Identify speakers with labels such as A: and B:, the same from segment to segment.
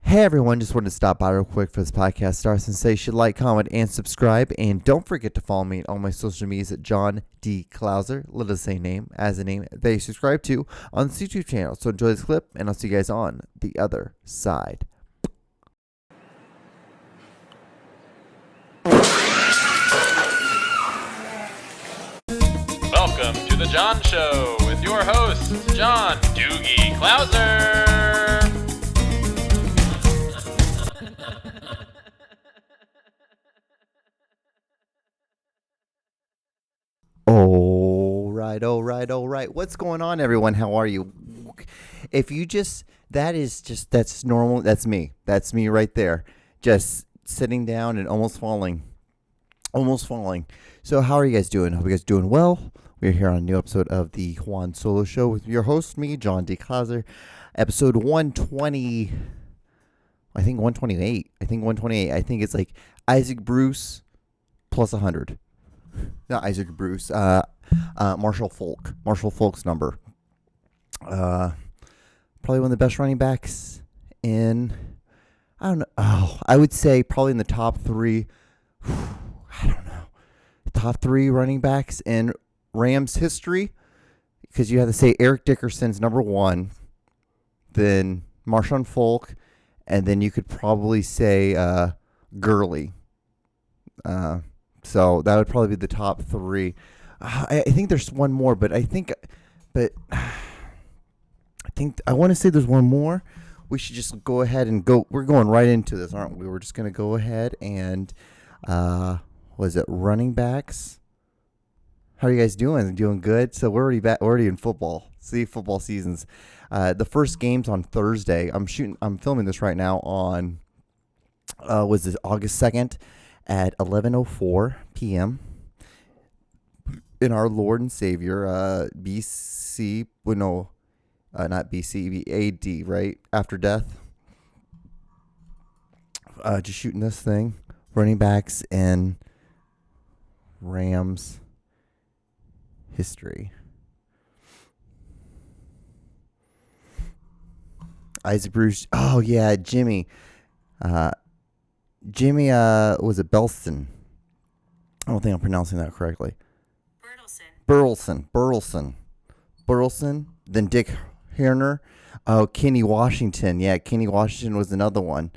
A: Hey everyone, just wanted to stop by real quick for this podcast starts and say you should like, comment, and subscribe. And don't forget to follow me on all my social medias at John D. Klauser, let us say name, as a name that you subscribe to on this YouTube channel. So enjoy this clip, and I'll see you guys on the other side.
B: Welcome to The John Show with your host, John Doogie Klauser.
A: All right. What's going on, everyone? How are you? If you that's normal. That's me. That's me right there. Just sitting down and almost falling. So how are you guys doing? Hope you guys doing well. We're here on a new episode of the Juan Solo Show with your host, me, John D. Klauser. Episode 120, I think 128. I think it's like Isaac Bruce plus 100. Not Isaac Bruce. Marshall Falk. Marshall Falk's number. Probably one of the best running backs in, I don't know. Oh, I would say probably in the top three. I don't know. Top three running backs in Rams history. Because you have to say Eric Dickerson's number one. Then Marshall Falk. And then you could probably say Gurley. So that would probably be the top three. I think there's one more, but I want to say there's one more. We should just go ahead and go. We're going right into this, aren't we? We're just going to go ahead and, running backs? How are you guys doing? Doing good? So we're already back. We're already in football. See, football seasons. The first game's on Thursday. I'm filming this right now on, August 2nd at 11:04 p.m. in our Lord and Savior, BC, not BC, AD, right? After death. Just shooting this thing. Running backs in Rams history. Isaac Bruce. Oh, yeah, Jimmy. Was it Belston? I don't think I'm pronouncing that correctly. Burleson. Then Dick Herner. Oh, Kenny Washington. Yeah, Kenny Washington was another one.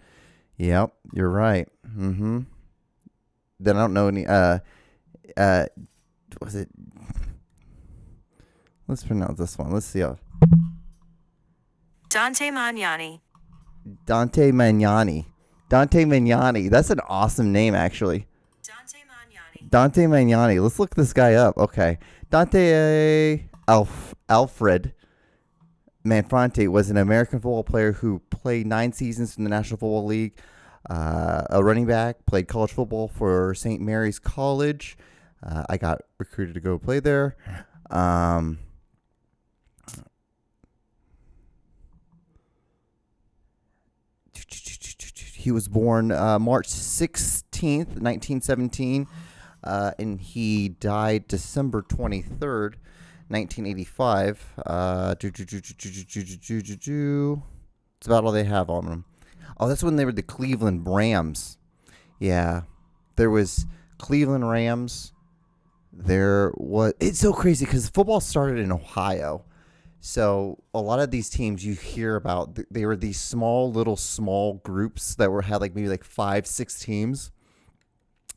A: Yep, you're right. Mm-hmm. Then I don't know any. Was it? Let's pronounce this one. Let's see how.
C: Dante Magnani.
A: Dante Magnani. That's an awesome name, actually. Dante Magnani. Let's look this guy up. Okay. Dante Alfred Manfrante was an American football player who played 9 seasons in the National Football League. A running back, played college football for St. Mary's College. I got recruited to go play there. He was born March 16th, 1917, and he died December 23rd, 1985. It's about all they have on him. Oh, that's when they were the Cleveland Rams. Yeah, there was Cleveland Rams. It's so crazy because football started in Ohio. So a lot of these teams you hear about, they were these small groups that had maybe 5-6 teams.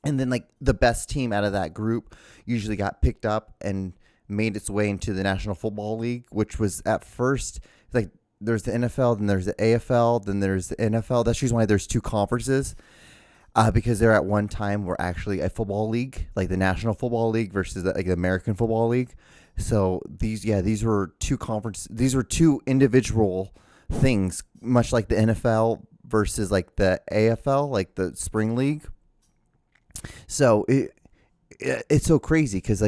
A: And then the best team out of that group usually got picked up and made its way into the National Football League, which was at first there's the NFL, then there's the AFL, then there's the NFL. That's usually why there's 2 conferences. Because there at one time were actually a football league, like the National Football League versus the American Football League. So these were 2 these were 2 individual things, much like the NFL versus the AFL, like the spring league. So it's so crazy because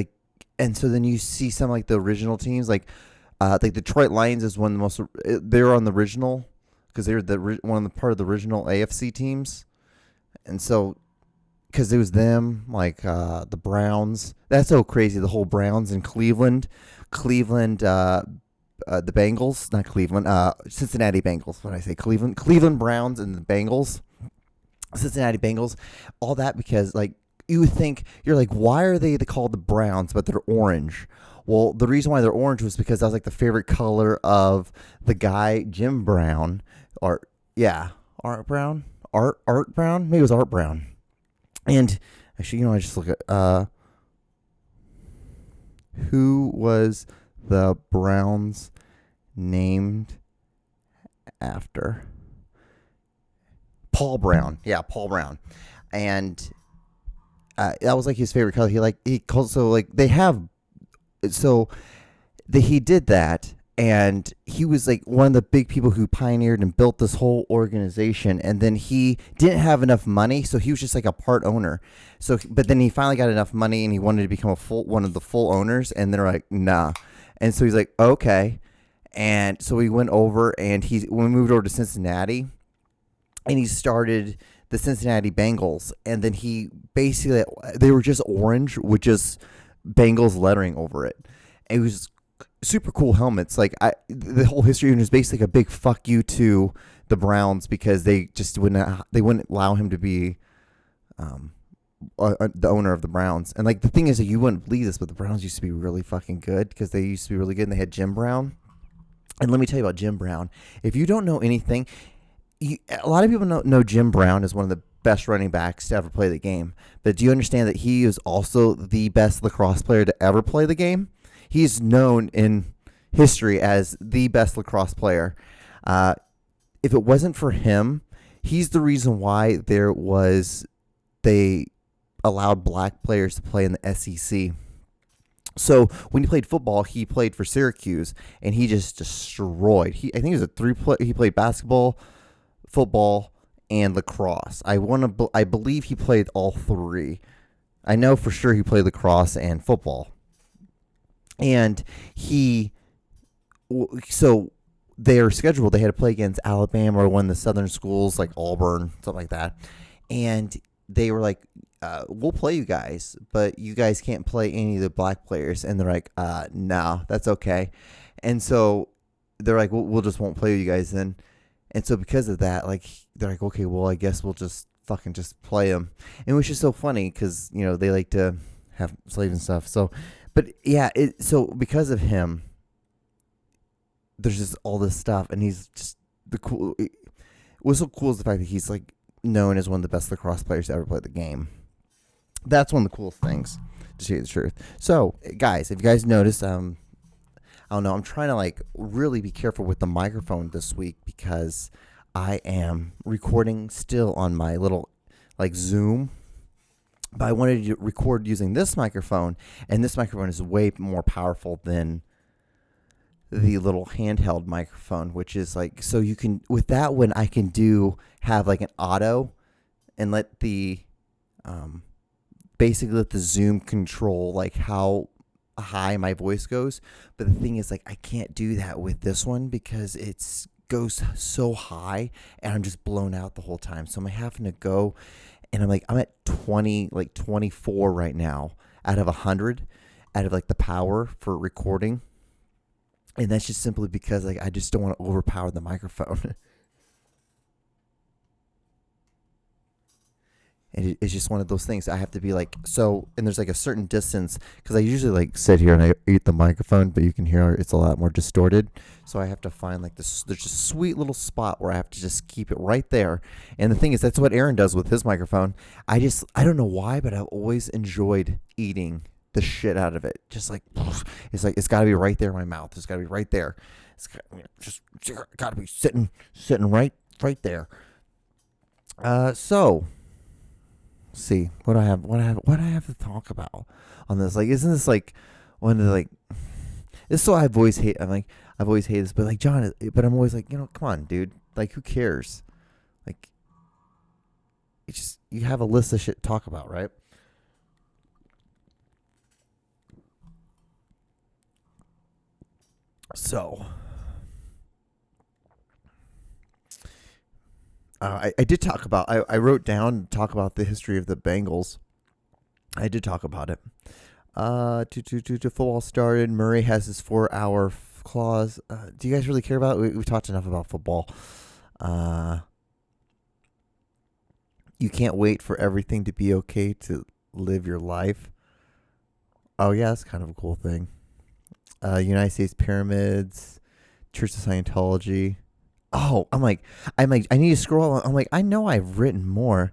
A: and so then you see some the original teams Detroit Lions is one of the most. They were on the original because they were part of the original AFC teams. And so, because it was them, the Browns. That's so crazy, the whole Browns in Cleveland. the Bengals, not Cleveland, Cincinnati Bengals. What did I say? Cleveland Browns and the Bengals, Cincinnati Bengals. All that because like you would think you're like, why are they called the Browns but they're orange? Well, the reason why they're orange was because that was like the favorite color of the guy Jim Brown, Art Brown, maybe it was Art Brown. And actually, I just look at who was the Browns named after? Paul Brown. Yeah, Paul Brown. And that was like his favorite color. He did that, and he was like one of the big people who pioneered and built this whole organization. And then he didn't have enough money, so he was just like a part owner. But then he finally got enough money, and he wanted to become one of the full owners. And they're like, nah. And so he's like, okay. And so we went over, and we moved over to Cincinnati, and he started the Cincinnati Bengals. And then they were just orange with just Bengals lettering over it. And it was super cool helmets. Like the whole history was basically a big fuck you to the Browns because they just wouldn't allow him to be the owner of the Browns. And like the thing is that you wouldn't believe this, but the Browns used to be really fucking good because they used to be really good, and they had Jim Brown. And let me tell you about Jim Brown. If you don't know anything, a lot of people know Jim Brown is one of the best running backs to ever play the game. But do you understand that he is also the best lacrosse player to ever play the game? He's known in history as the best lacrosse player. If it wasn't for him, he's the reason why they allowed black players to play in the SEC. So when he played football, he played for Syracuse, and he just destroyed. I think he was he played basketball, football, and lacrosse. I believe he played all three. I know for sure he played lacrosse and football. And so their schedule, they had to play against Alabama or one of the southern schools like Auburn, something like that. And they were like, we'll play you guys, but you guys can't play any of the black players. And they're like, no, that's okay. And so they're like, we'll just won't play you guys then. And so because of that, like, they're like, okay, well, I guess we'll just fucking just play them. And it was just so funny because, they like to have slaves and stuff. So, but yeah, so because of him, there's just all this stuff, and he's just what's so cool is the fact that he's like known as one of the best lacrosse players to ever play the game. That's one of the coolest things, to tell you the truth. So, guys, if you guys notice, I don't know, I'm trying to like really be careful with the microphone this week because I am recording still on my little like Zoom. But I wanted to record using this microphone, and this microphone is way more powerful than the little handheld microphone, which is like, so you can, with that one, I can have like an auto and let basically let the Zoom control like how high my voice goes. But the thing is, like, I can't do that with this one because it goes so high, and I'm just blown out the whole time. So I'm having to go. And I'm at 24 right now out of 100 out of like the power for recording. And that's just simply because like I just don't want to overpower the microphone. And it's just one of those things. I have to be like, so, and there's like a certain distance, because I usually like sit here and I eat the microphone, but you can hear it's a lot more distorted. So I have to find like this, there's just a sweet little spot where I have to just keep it right there. And the thing is, that's what Aaron does with his microphone. I don't know why, but I've always enjoyed eating the shit out of it. Just like, it's got to be right there in my mouth. It's got to be right there. It's got to be sitting right there. So, see what I have to talk about on this. Like, isn't this like one of the like? This is so I've always hated this, but like John, but I'm always like, come on, dude. Like, who cares? Like, it's just, you have a list of shit to talk about, right? So, I did talk about, I wrote down to talk about the history of the Bengals. I did talk about it. To football started. Murray has his 4-hour clause. Do you guys really care about it? We talked enough about football. You can't wait for everything to be okay to live your life. Oh, yeah, that's kind of a cool thing. United States pyramids, Church of Scientology. Oh, I'm like, I need to scroll. I'm like, I know I've written more.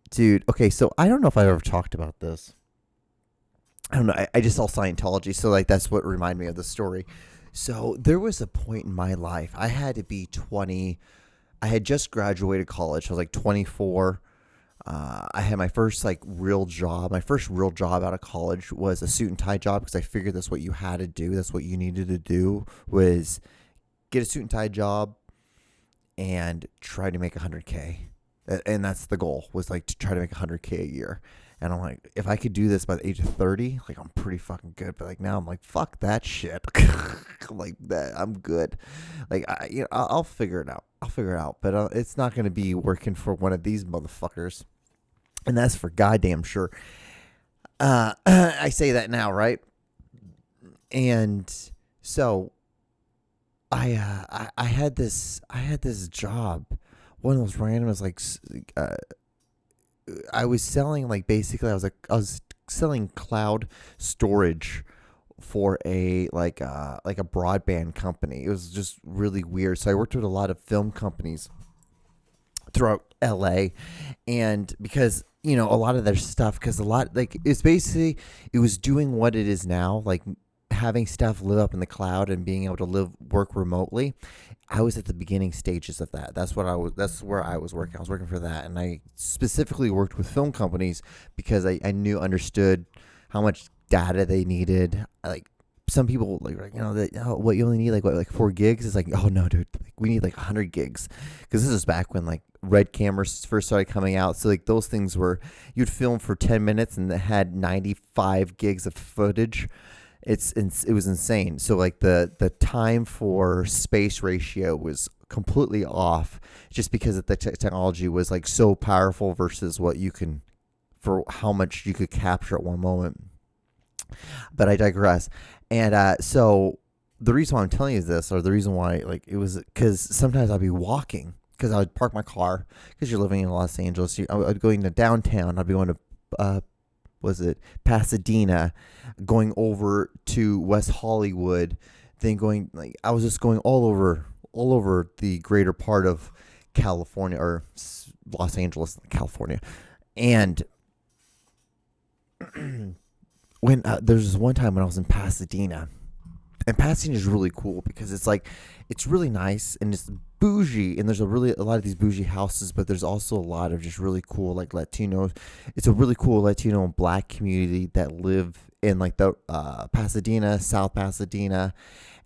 A: Dude, okay, so I don't know if I've ever talked about this. I don't know. I just saw Scientology, so like that's what reminded me of the story. So there was a point in my life. I had to be 20. I had just graduated college. I was like 24. I had my first like real job. My first real job out of college was a suit and tie job because I figured that's what you had to do. That's what you needed to do was get a suit and tie job and try to make $100K. And that's the goal, was like to try to make $100K a year. And I'm like, if I could do this by the age of 30, like I'm pretty fucking good. But like now I'm like, fuck that shit. Like that, I'm good. Like I'll figure it out. But it's not going to be working for one of these motherfuckers. And that's for goddamn sure. I say that now, right? And so I had this job. One of those random was like, I was selling like basically I was selling cloud storage for a broadband company. It was just really weird. So I worked with a lot of film companies throughout LA, and because a lot of their stuff, because a lot like it's basically it was doing what it is now, like having stuff live up in the cloud and being able to work remotely. I was at the beginning stages of that. That's where I was working. I was working for that, and I specifically worked with film companies because I understood how much data they needed. Like some people what you only need like 4 gigs. It's like, oh no, dude, like, we need like 100 gigs, because this is back when like red cameras first started coming out. So like those things were, you'd film for 10 minutes and it had 95 gigs of footage. It was insane. So like the time for space ratio was completely off, just because the technology was like so powerful versus what you can, for how much you could capture at one moment. But I digress. And so the reason why I'm telling you this, or the reason why like it was, because sometimes I'd be walking, because I would park my car, because you're living in Los Angeles. I'd go into downtown. I'd be going to Pasadena, going over to West Hollywood, then going like I was just going all over the greater part of California, or Los Angeles, California. And when there's this one time when I was in Pasadena, and Pasadena is really cool because it's really nice and it's bougie, and there's a lot of these bougie houses, but there's also a lot of just really cool like Latinos. It's a really cool Latino and Black community that live in like the Pasadena, South Pasadena,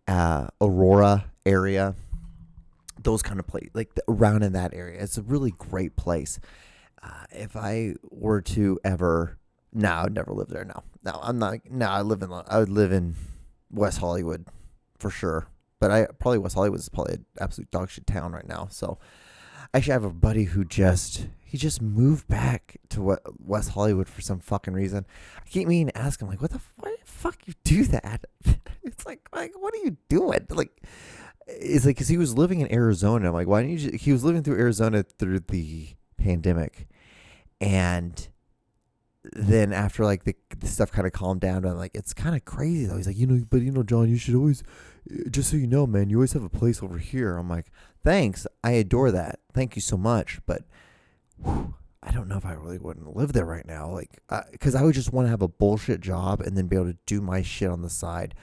A: Aurora area, those kind of places, like around in that area. It's a really great place. If I were to ever, no, I'd never live there. No, I'm not. No, I would live in West Hollywood for sure. But West Hollywood is probably an absolute dog shit town right now. So actually I have a buddy who just moved back to West Hollywood for some fucking reason. I keep meaning to ask him, like, why the fuck you do that? It's like what are you doing? Like, it's like, because he was living in Arizona. I'm like, why didn't you he was living through Arizona through the pandemic. And then after like the stuff kind of calmed down, I'm like, it's kind of crazy though. He's like, but John, you should always, just so you know, man, you always have a place over here. I'm like, thanks, I adore that, thank you so much, but I don't know if I really wouldn't live there right now, like, because I would just want to have a bullshit job and then be able to do my shit on the side.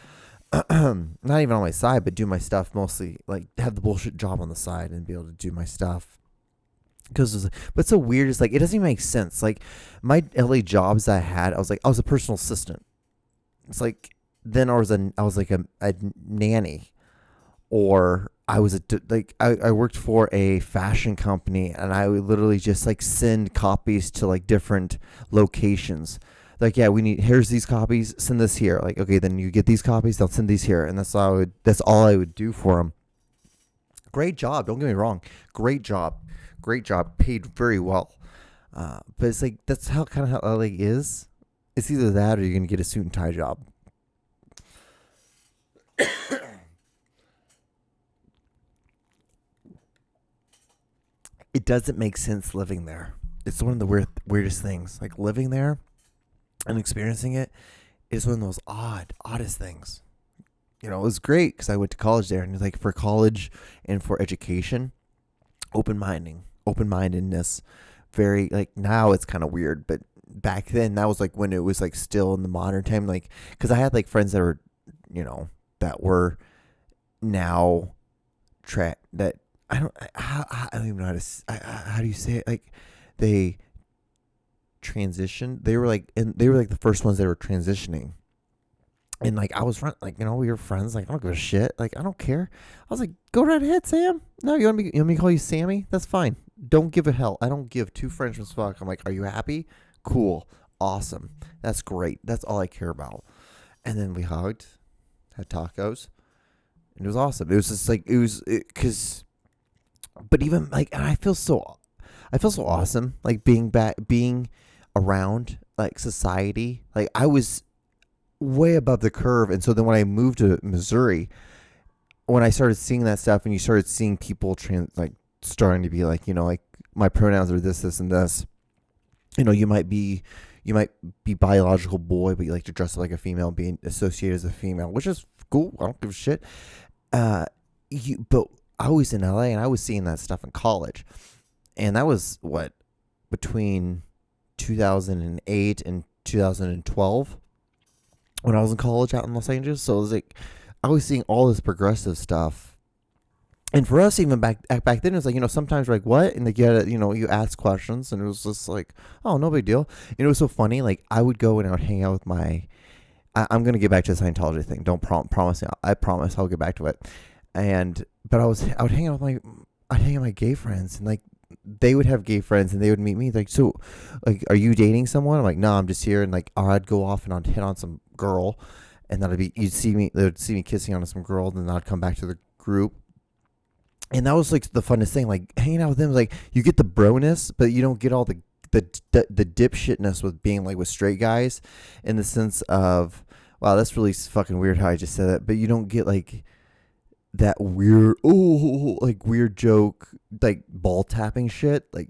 A: Not even on my side, but do my stuff mostly, like have the bullshit job on the side and be able to do my stuff. Because what's so weird is like it doesn't even make sense. Like my LA jobs I had, I was a personal assistant. It's like then I was like a nanny, or I worked for a fashion company, and I would literally just like send copies to like different locations. Like, yeah, here's these copies, send this here. Like, okay, then you get these copies, they'll send these here, and that's all I would do for them. Great job, don't get me wrong, great job, paid very well. But it's like that's how LA is. It's either that or you're gonna get a suit and tie job. it doesn't make sense living there. It's one of the weirdest things. Like living there and experiencing it is one of those oddest things. You know, it was great because I went to college there, and like for college and for education, open-mindedness, very like now it's kind of weird, but back then that was like when it was like still in the modern time, like because I had like friends that were, you know, that were now that I don't even know how do you say it, like they transitioned. They were like the first ones that were transitioning. And like I was like, you know, we were friends. Like I don't give a shit. Like I don't care. I was like, go right ahead, Sam. No, you want me to call you Sammy? That's fine. Don't give a hell. I don't give two Frenchmen's fuck. I'm like, are you happy? Cool, awesome. That's great. That's all I care about. And then we hugged, had tacos, and it was awesome. It was just like because, but even like, and I feel so awesome. Like being around like society. Like I was way above the curve. And so then when I moved to Missouri, when I started seeing that stuff, and you started seeing people like starting to be like, you know, like my pronouns are this, and this, you know, you might be biological boy, but you like to dress up like a female, being associated as a female, which is cool. I don't give a shit. But I was in LA, and I was seeing that stuff in college, and that was between 2008 and 2012. When I was in college out in Los Angeles. So it was like, I was seeing all this progressive stuff. And for us, even back then, it was like, you know, sometimes we're like, what? And like, you ask questions, and it was just like, oh, no big deal. And it was so funny. Like I would go and I would hang out with I'm going to get back to the Scientology thing. Don't promise me. I promise I'll get back to it. But I would hang out with my gay friends, and like, they would have gay friends, and they would meet me like, so like, are you dating someone? I'm like, no, I'm just here. And like, I'd go off and I'd hit on some girl, and they would see me kissing on some girl, and then I'd come back to the group. And that was like the funnest thing, like hanging out with them. Like you get the broness, but you don't get all the dipshitness with being like with straight guys, in the sense of, wow, that's really fucking weird how I just said that, but you don't get like that weird, like weird joke, like ball tapping shit. Like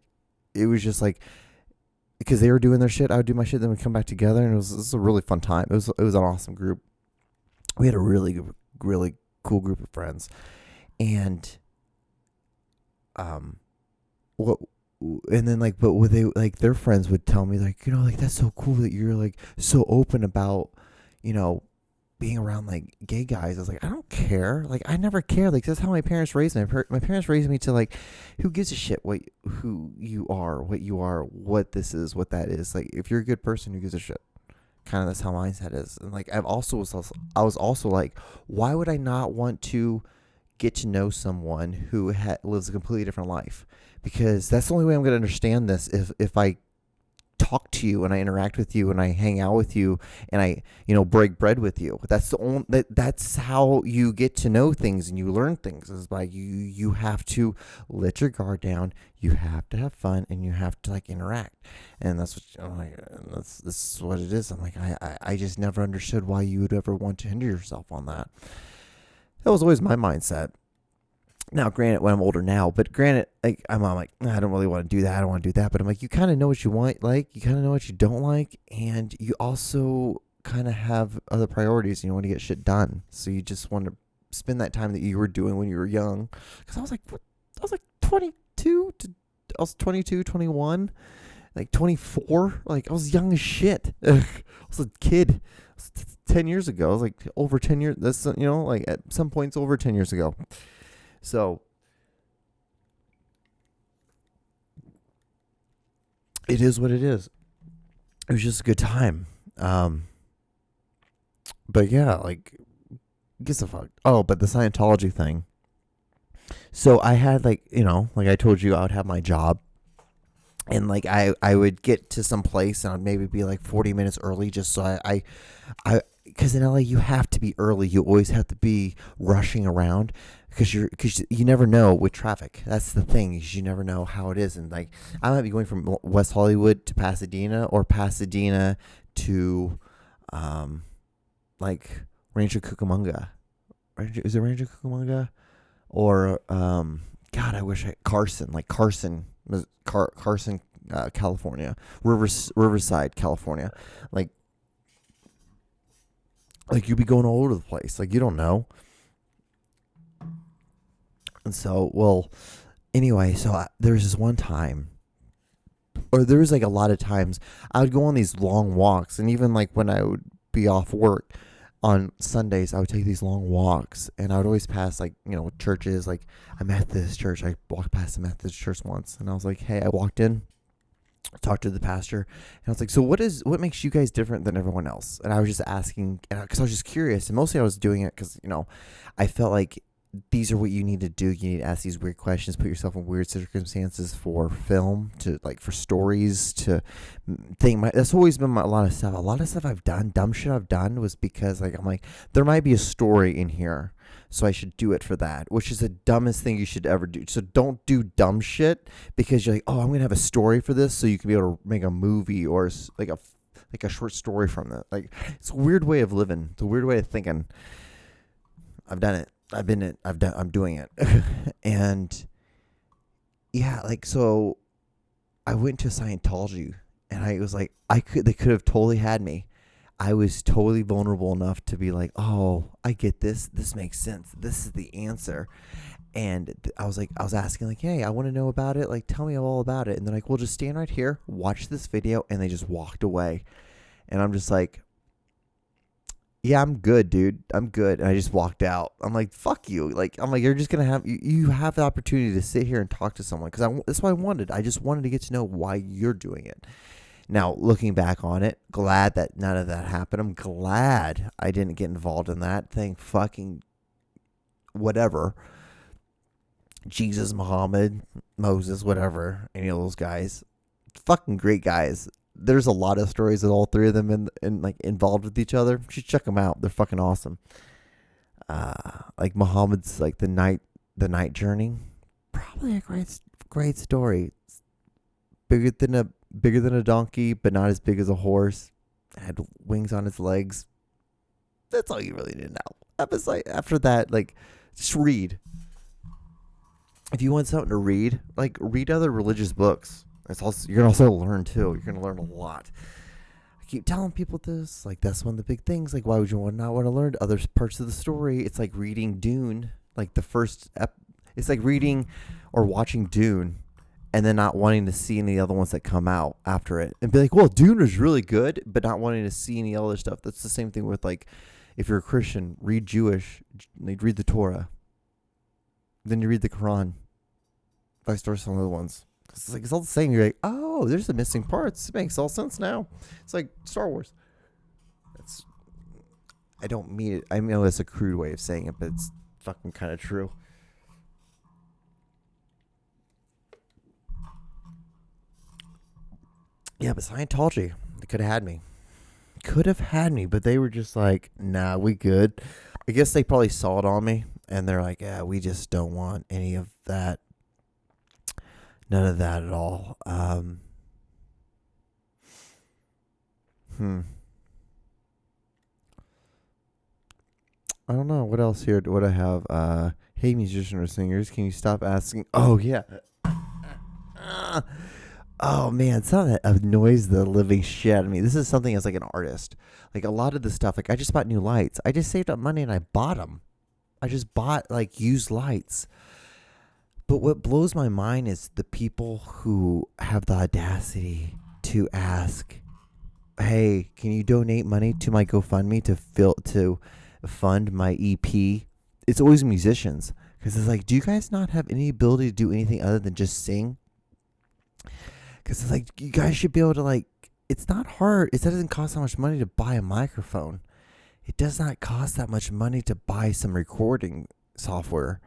A: it was just like, because they were doing their shit, I would do my shit, then we'd come back together, and it was a really fun time. It was an awesome group. We had a really, really cool group of friends, and but what they like, their friends would tell me like, you know, like that's so cool that you're like so open about, you know, being around like gay guys. I was like, I don't care. Like I never cared. Like that's how my parents raised me. My parents raised me to like, who gives a shit who you are, what this is, what that is. Like if you're a good person, who gives a shit? Kind of that's how my mindset is. And like I was also like, why would I not want to get to know someone who lives a completely different life? Because that's the only way I'm going to understand this, if I talk to you and I interact with you and I hang out with you and I, you know, break bread with you. That's how you get to know things and you learn things, is by you have to let your guard down, you have to have fun, and you have to like interact. And that's what I'm like, this is what it is. I'm like, I just never understood why you would ever want to hinder yourself on that. That was always my mindset. Now, granted, when I'm older now, but granted, like I'm like, I don't really want to do that. I don't want to do that. But I'm like, you kind of know what you want, like you kind of know what you don't like, and you also kind of have other priorities. And you want to get shit done, so you just want to spend that time that you were doing when you were young. Because I was like 22 to, I was 22, 21, like 24. Like I was young as shit. I was a kid. 10 years ago. I was like over 10 years. That's, you know, like at some points over 10 years ago. So it is what it is. It was just a good time. But yeah, like, gives a fuck. Oh, but the Scientology thing. So I had like, you know, like I told you, I would have my job. And like I would get to some place and I'd maybe be like 40 minutes early, just so I because in LA you have to be early. You always have to be rushing around because you never know with traffic. That's the thing, is you never know how it is. And like I might be going from West Hollywood to Pasadena, or Pasadena to like Rancho Cucamonga. Is it Rancho Cucamonga? Or God, I wish Carson, Carson, California, Riverside, California. Like you be going all over the place. Like, you don't know. And so, well, anyway, so there was this one time, or there was like a lot of times I would go on these long walks, and even like when I would be off work on Sundays, I would take these long walks, and I would always pass like, churches, like a Methodist church. I walked past a Methodist church once, and I was like, hey, I walked in, talked to the pastor, and I was like, so what makes you guys different than everyone else? And I was just asking, because I was just curious, and mostly I was doing it because, I felt like these are what you need to do. You need to ask these weird questions, put yourself in weird circumstances for film, to like for stories, to think. That's always been a lot of stuff. A lot of stuff I've done, dumb shit I've done, was because like I'm like, there might be a story in here, so I should do it for that, which is the dumbest thing you should ever do. So don't do dumb shit because you're like, oh, I'm gonna have a story for this, so you can be able to make a movie or like a short story from that. Like, it's a weird way of living. It's a weird way of thinking. I've done it. I'm doing it. And yeah, like, so I went to Scientology, and I was like, they could have totally had me. I was totally vulnerable enough to be like, oh, I get this. This makes sense. This is the answer. And I was asking like, hey, I want to know about it. Like, tell me all about it. And they're like, well, just stand right here, watch this video. And they just walked away. And I'm just like, yeah, I'm good, dude. I'm good. And I just walked out. I'm like, fuck you. Like, I'm like, you're just going to have, you have the opportunity to sit here and talk to someone. Because that's what I wanted. I just wanted to get to know why you're doing it. Now, looking back on it, glad that none of that happened. I'm glad I didn't get involved in that thing. Fucking whatever. Jesus, Muhammad, Moses, whatever. Any of those guys. Fucking great guys. There's a lot of stories with all three of them and like involved with each other. You should check them out. They're fucking awesome. Like Muhammad's like the night journey. Probably a great story. It's bigger than a donkey, but not as big as a horse. Had wings on its legs. That's all you really need to know. After that, like, just read. If you want something to read, like, read other religious books. You're gonna also learn too. You're gonna learn a lot. I keep telling people this. Like, that's one of the big things. Like, why would you not want to learn other parts of the story? It's like reading Dune. Like it's like reading or watching Dune, and then not wanting to see any other ones that come out after it, and be like, well, Dune is really good, but not wanting to see any other stuff. That's the same thing with, like, if you're a Christian, read Jewish, like, read the Torah, then you read the Quran, vice versa, some other ones. It's all the same. You're like, oh, there's the missing parts. It makes all sense now. It's like Star Wars. I don't mean it. I know it's a crude way of saying it, but it's fucking kind of true. Yeah, but Scientology, they could have had me. But they were just like, nah, we good. I guess they probably saw it on me, and they're like, yeah, we just don't want any of that. None of that at all. I don't know. What else here? What I have? Hey, musicians or singers, can you stop asking? Oh, yeah. Oh, man. Something that annoys the living shit out of me. This is something as like an artist. Like, a lot of the stuff, like, I just bought new lights. I just saved up money and I bought them. I just bought, like, used lights. But what blows my mind is the people who have the audacity to ask, hey, can you donate money to my GoFundMe to fund my EP? It's always musicians. Because it's like, do you guys not have any ability to do anything other than just sing? Because it's like, you guys should be able to, like, it's not hard. It doesn't cost that much money to buy a microphone. It does not cost that much money to buy some recording software.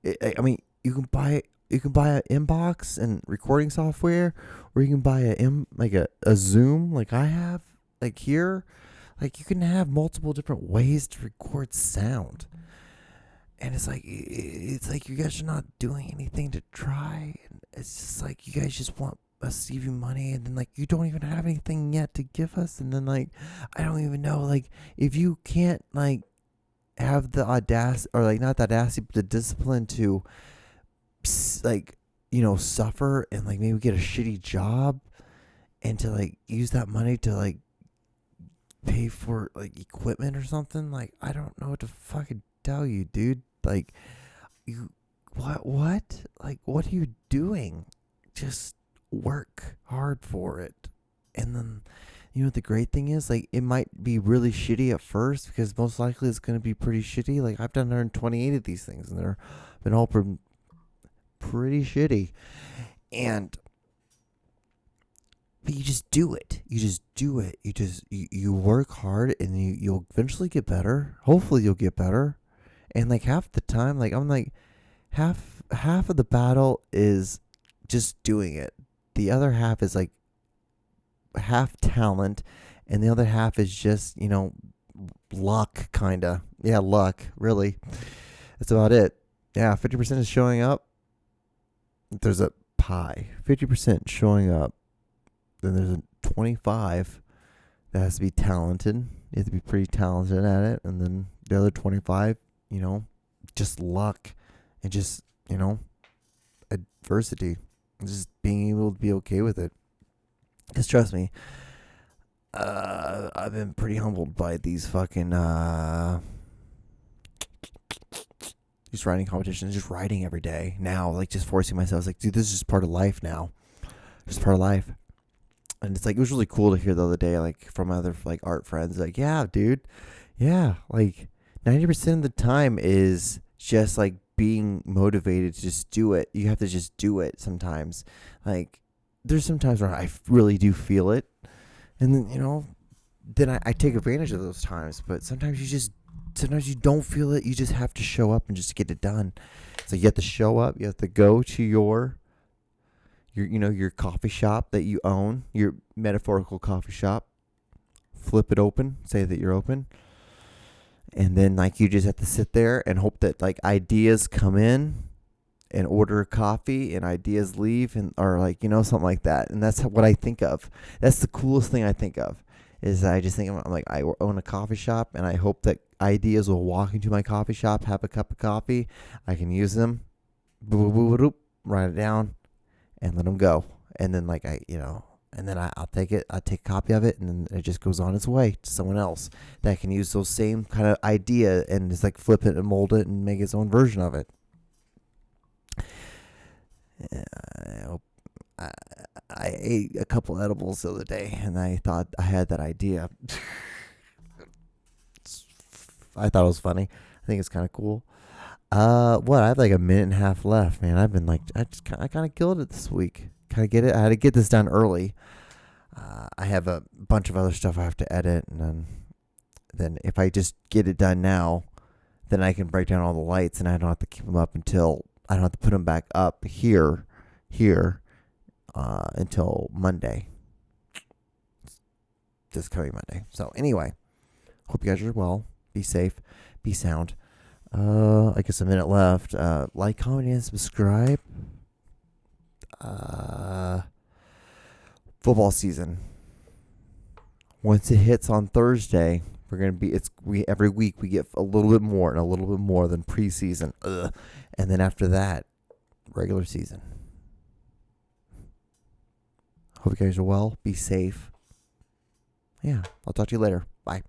A: I mean, you can buy an inbox and recording software, or you can buy a Zoom like I have, like here. Like, you can have multiple different ways to record sound. And it's like you guys are not doing anything to try. It's just like, you guys just want us to give you money, and then, like, you don't even have anything yet to give us, and then, like, I don't even know, like, if you can't, like, have the audacity, or, like, not the audacity, but the discipline to, like, suffer and like maybe get a shitty job and to like use that money to like pay for like equipment or something. Like, I don't know what to fucking tell you, dude. Like, what? Like, what are you doing? Just work hard for it. And then, what the great thing is? Like, it might be really shitty at first because most likely it's going to be pretty shitty. Like, I've done 128 of these things and they're been all pretty shitty. But you just do it. You just do it. You work hard and you'll eventually get better. Hopefully you'll get better. And like half the time, like I'm like half of the battle is just doing it. The other half is like half talent and the other half is just, luck kinda. Yeah, luck, really. That's about it. Yeah, 50% is showing up. There's a pie. 50% showing up. Then there's a 25 that has to be talented. You have to be pretty talented at it. And then the other 25, just luck and just, adversity. Just being able to be okay with it. Because trust me, I've been pretty humbled by these fucking, these writing competitions, just writing every day now, like just forcing myself. Like, dude, this is just part of life now. Just part of life. And it's like, it was really cool to hear the other day, like from other like art friends, like, yeah, dude. Yeah. Like 90% of the time is just like being motivated to just do it. You have to just do it sometimes. Like there's some times where I really do feel it. And then, then I take advantage of those times. But sometimes you don't feel it. You just have to show up and just get it done. So you have to show up. You have to go to your coffee shop that you own, your metaphorical coffee shop, flip it open, say that you're open. And then like you just have to sit there and hope that like ideas come in and order a coffee and ideas leave or like, something like that. And that's what I think of. That's the coolest thing I think of is I just think I'm like, I own a coffee shop and I hope that ideas will walk into my coffee shop, have a cup of coffee. I can use them, write it down, and let them go. And then like and then I'll take a copy of it, and then it just goes on its way to someone else that can use those same kind of idea and just like flip it and mold it and make its own version of it. I ate a couple edibles the other day, and I thought I had that idea. I thought it was funny. I think it's kind of cool. What? I have like a minute and a half left, man. I've been like, I kind of killed it this week. Kind of get it. I had to get this done early. I have a bunch of other stuff I have to edit, and then if I just get it done now, then I can break down all the lights, and I don't have to keep them up until I don't have to put them back up here, until Monday. This coming Monday. So anyway, hope you guys are well. Be safe. Be sound. I guess a minute left. Like, comment, and subscribe. Football season. Once it hits on Thursday, every week we get a little bit more and a little bit more than preseason. And then after that, regular season. Hope you guys are well. Be safe. Yeah, I'll talk to you later. Bye.